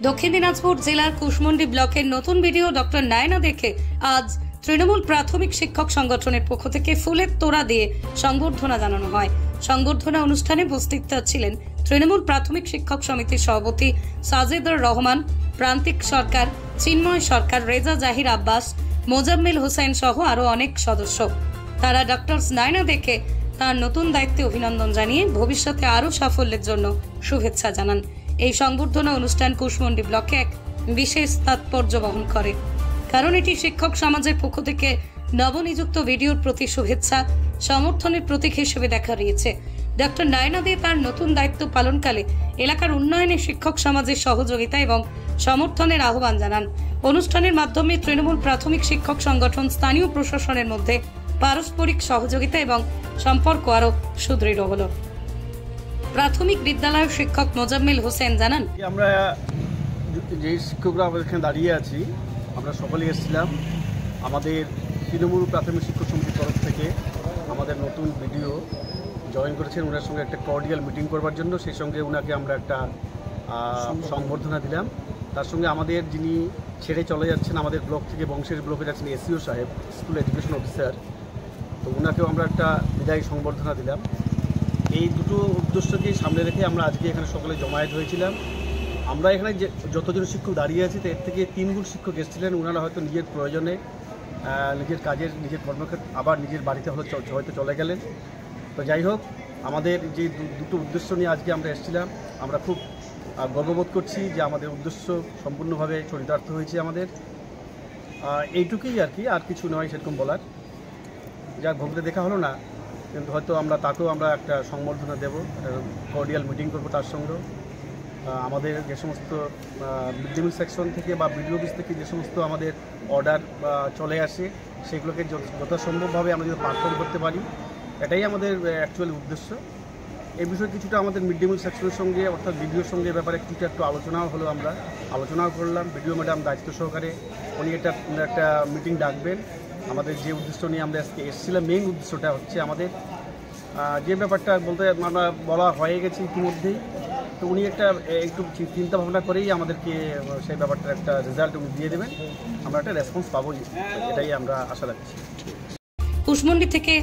দক্ষিণ দিনাজপুর জেলার কুশমন্ডি ব্লকের নতুন ভিডিও ডক্টর নায়না দেখে আজ তৃণমূল প্রাথমিক শিক্ষক সংগঠনের পক্ষ থেকে ফুলের তোড়া দিয়ে সংবর্ধনা জানানো হয়। সংবর্ধনা অনুষ্ঠানে উপস্থিত ছিলেন তৃণমূল প্রাথমিক শিক্ষক সমিতির সভাপতি সাজেদুর রহমান, প্রান্তিক সরকার, চিন্ময় সরকার, রেজা জাহির আব্বাস, মোজাম্মেল হোসেন সহ আরো অনেক সদস্য। তারা ডক্টর নায়না দেখে তার নতুন দায়িত্বে অভিনন্দন জানিয়ে ভবিষ্যতে আরো সাফল্যের জন্য শুভেচ্ছা জানান। এই সংবর্ধনা অনুষ্ঠান কুশমন্ডি ব্লকে এক বিশেষ তাৎপর্য বহন করে, কারণ এটি শিক্ষক সমাজের পক্ষ থেকে নবনিযুক্ত ভিডিওর প্রতি শুভেচ্ছা সমর্থনের প্রতীক হিসেবে দেখা দিয়েছে। ডক্টর নায়না দে তার নতুন দায়িত্ব পালনকালে এলাকার উন্নয়নে শিক্ষক সমাজের সহযোগিতা এবং সমর্থনের আহ্বান জানান। অনুষ্ঠানের মাধ্যমে তৃণমূল প্রাথমিক শিক্ষক সংগঠন, স্থানীয় প্রশাসনের মধ্যে পারস্পরিক সহযোগিতা এবং সম্পর্ক আরো সুদৃঢ় হলো। প্রাথমিক বিদ্যালয়ের শিক্ষক মোজাম্মেল হোসেন জানান, আমরা যে শিক্ষকরা এখানে দাঁড়িয়ে আছি, আমরা সকলেই এসেছিলাম আমাদের তৃণমূল প্রাথমিক শিক্ষক সমিতির তরফ থেকে আমাদের নতুন ভিডিও জয়েন করেছেন। ওনার সঙ্গে একটা কর্ডিয়াল মিটিং করবার জন্য, সেই সঙ্গে ওনাকে আমরা একটা সংবর্ধনা দিলাম। তার সঙ্গে আমাদের যিনি ছেড়ে চলে যাচ্ছেন আমাদের ব্লক থেকে, বংশের ব্লকে যাচ্ছেন এসিও সাহেব, স্কুল এডুকেশন অফিসার, তো ওনাকেও আমরা একটা বিদায়ী সংবর্ধনা দিলাম। এই দুটো উদ্দেশ্যকেই সামনে রেখে আমরা আজকে এখানে সকলে জমায়েত হয়েছিলাম। আমরা এখানে যে যতজন শিক্ষক দাঁড়িয়ে আছি এর থেকে 3 গুণ শিক্ষক এসেছিলেন। ওনারা হয়তো নিজের প্রয়োজনে, নিজের কাজের, নিজের কর্মক্ষেত্রে, আবার নিজের বাড়িতে হয়তো চলে গেলেন। তো যাই হোক, আমাদের যে দুটো উদ্দেশ্য নিয়ে আজকে আমরা এসেছিলাম, আমরা খুব গর্ববোধ করছি যে আমাদের উদ্দেশ্য সম্পূর্ণভাবে চরিতার্থ হয়েছে আমাদের। এইটুকুই আর কি, আর কিছু নয় সেরকম বলার। যা ভোগতে দেখা হলো না, কিন্তু হয়তো তাকেও আমরা একটা সংবর্ধনা দেবো, কর্ডিয়াল মিটিং করবো। তার সঙ্গে আমাদের যে সমস্ত মিড ডে মিল সেকশন থেকে বা বিডিও অফিস থেকে যে সমস্ত আমাদের অর্ডার চলে আসে, সেগুলোকে যথাসম্ভবভাবে আমরা যদি পারফর্ম করতে পারি, এটাই আমাদের অ্যাকচুয়ালি উদ্দেশ্য। এই বিষয়ে কিছুটা আমাদের মিড ডে মিল সেকশনের সঙ্গে, অর্থাৎ বিডিওর সঙ্গে ব্যাপারে কিছুটা একটু আলোচনাও হলো, আমরা আলোচনাও করলাম। বিডিও ম্যাডাম দায়িত্ব সহকারে উনি একটা মিটিং ডাকবেন। আমাদের যে উদ্দেশ্য নিয়ে আমরা আজকে এসেছিলাম, মেইন উদ্দেশ্যটা হচ্ছে আমাদের যে ব্যাপারটা বলতে আমরা বলা হয়ে গেছে ইতিমধ্যেই, তো উনি একটু চিন্তা ভাবনা করেই আমাদেরকে সেই ব্যাপারটার একটা রেজাল্ট উনি দিয়ে দেবেন, আমরা একটা রেসপন্স পাবো, এটাই আমরা আশা রাখছি। কুশমন্ডি থেকে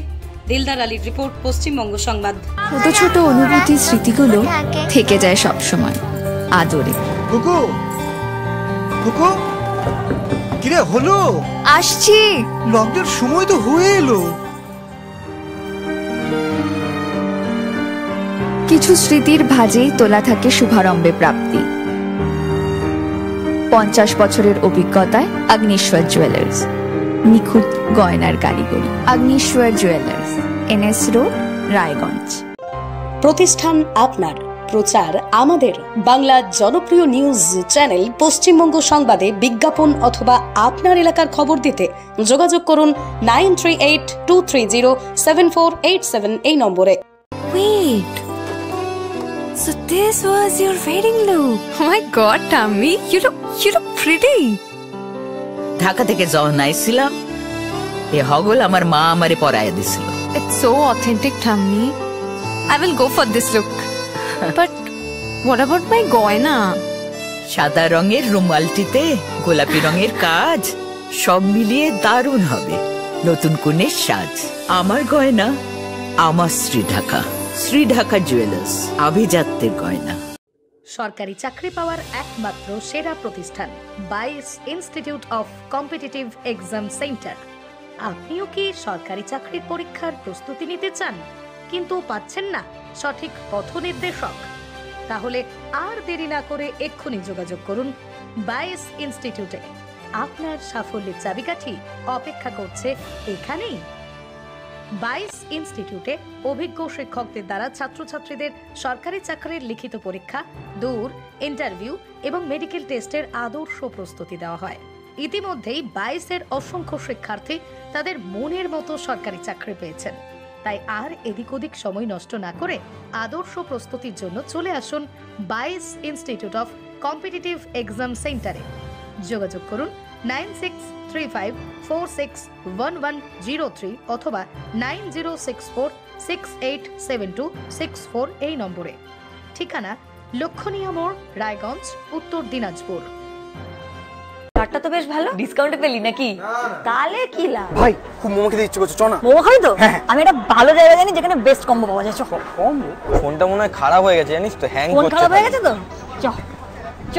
দিলদার আলীর রিপোর্ট, পশ্চিমবঙ্গ সংবাদ। ছোট ছোট অনুভূতি, স্মৃতিগুলো থেকে যায় সব সময় আদরে। কুকু কুকু, কিরে হলো? আসছি। লকডাউন সময় তো হয়ে এলো। কিছু স্মৃতির ভাজেই তোলা থাকে শুভারম্ভে প্রাপ্তি। 50 বছরের অভিজ্ঞতায় অগ্নিশ্বর জুয়েলার্স, নিখুঁত গয়নার কারিগরি। Agnishwar jewellers, NS road, Raiganj. প্রতিষ্ঠান আপনার, প্রচার আমাদের। বাংলা জনপ্রিয় নিউজ চ্যানেল পশ্চিমবঙ্গ সংবাদে বিজ্ঞাপন অথবা আপনার এলাকার খবর দিতে যোগাযোগ করুন 9382307487 এই নম্বরে। Wait, so this was your wedding look? Oh my God, Tammy, you look pretty. Dhaka থেকে যখন আইছিলাম, এ হগল আমার মা আমারে পরাইয়া দিছিল। It's so authentic, Tammy. I will go for this look. But what about my goina? সাদা রঙের রুমালটিতে গোলাপি রঙের কাজ, সব মিলিয়ে দারুণ হবে নতুন কনের সাজ। আমার গয়না, আমার শ্রী ঢাকা জুয়েলার্স, আভিজাত্যের গয়না। সরকারি চাকরি পাওয়ার একমাত্র সেরা প্রতিষ্ঠান 22 institute of competitive exam centre. আপনিও কি সরকারি চাকরির পরীক্ষার প্রস্তুতি নিতে চান, কিন্তু পাচ্ছেন না সঠিক পথ নির্দেশক? তাহলে আর দেরি না করে এক্ষুনি যোগাযোগ করুন 22 ইনস্টিটিউটে। আপনার সাফল্যের চাবিকাঠি অপেক্ষা করছে এখানেই। 22 ইনস্টিটিউটে অভিজ্ঞ শিক্ষকদের দ্বারা ছাত্রছাত্রীদের সরকারি চাকরির লিখিত পরীক্ষা, দূর ইন্টারভিউ এবং মেডিকেল টেস্টের আদর্শ প্রস্তুতি দেওয়া হয়। ইতিমধ্যেই 22-এর অসংখ্য শিক্ষার্থী তাদের মনের মতো সরকারি চাকরি পেয়েছেন। তাই আর এদিক ওদিক সময় নষ্ট না করে আদর্শ প্রস্তুতির জন্য চলে আসুন 22 ইনস্টিটিউট অফ কম্পিটিটিভ এক্সাম সেন্টারে। যোগাযোগ করুন 9635461103 অথবা 9064687264 এই নম্বরে। ঠিকানা লক্ষণীয় মোড়, রায়গঞ্জ, উত্তর দিনাজপুর। কার্ডটা তো বেশ ভালো, ডিসকাউন্টে পেলি নাকি? তাহলে কি লাভ? ভাই খুব মোমো খেতে ইচ্ছে করছে, চ না। মোমো খাবি তো? আমি একটা ভালো জায়গা জানি যেখানে বেস্ট কম্বো পাওয়া যায়। কম্বো? ফোনটা মনে হয় খারাপ হয়ে গেছে, জানিস তো, হ্যাং করছে। ফোন খারাপ হয়ে গেছে তো? চ চ।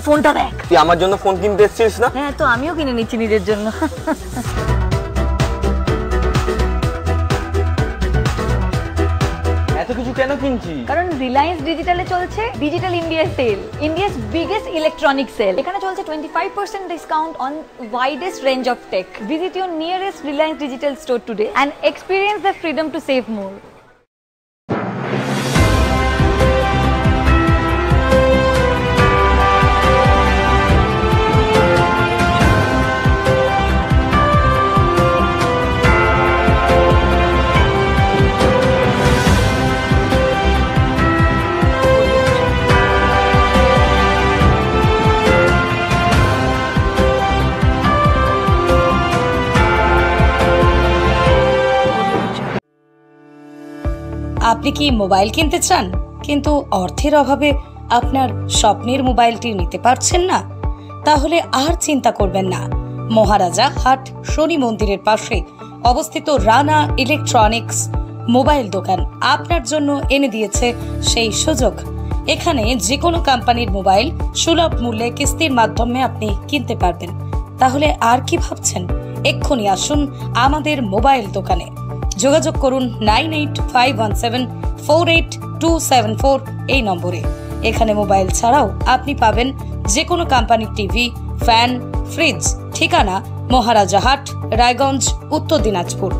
ফোনটা দেখ। তুই আমার জন্য ফোন কিনতে এসেছিস না? হ্যাঁ, তো আমিও কিনে নিচ্ছি নিজের জন্য। এত কিছু কেন কিনছিস? কারণ রিলায়েন্স ডিজিটালে চলছে digital India sale, India's biggest electronic sale. এখানে চলছে 25% discount on widest range of tech. Visit your nearest Reliance Digital store today and experience the freedom to save more. আপনি কি মোবাইল কিনতে চান কিন্তু অর্থের অভাবে আপনার স্বপ্নের মোবাইলটি নিতে পারছেন না? তাহলে আর চিন্তা করবেন না। মহারাজা হাট শনি মন্দিরের পাশে অবস্থিত রানা ইলেকট্রনিক্স মোবাইল দোকান আপনার জন্য এনে দিয়েছে সেই সুযোগ। এখানে যে কোনো কোম্পানির মোবাইল সুলভ মূল্যে কিস্তির মাধ্যমে আপনি কিনতে পারবেন। তাহলে আর কি ভাবছেন? এক্ষুনি আসুন আমাদের মোবাইল দোকানে। যোগাযোগ করুন 9851748274 এই নম্বরে। এখানে মোবাইল ছাড়াও আপনি পাবেন যে কোনো কোম্পানির টিভি, ফ্যান, ফ্রিজ। ঠিকানা মহারাজা হাট, রায়গঞ্জ, উত্তর দিনাজপুর।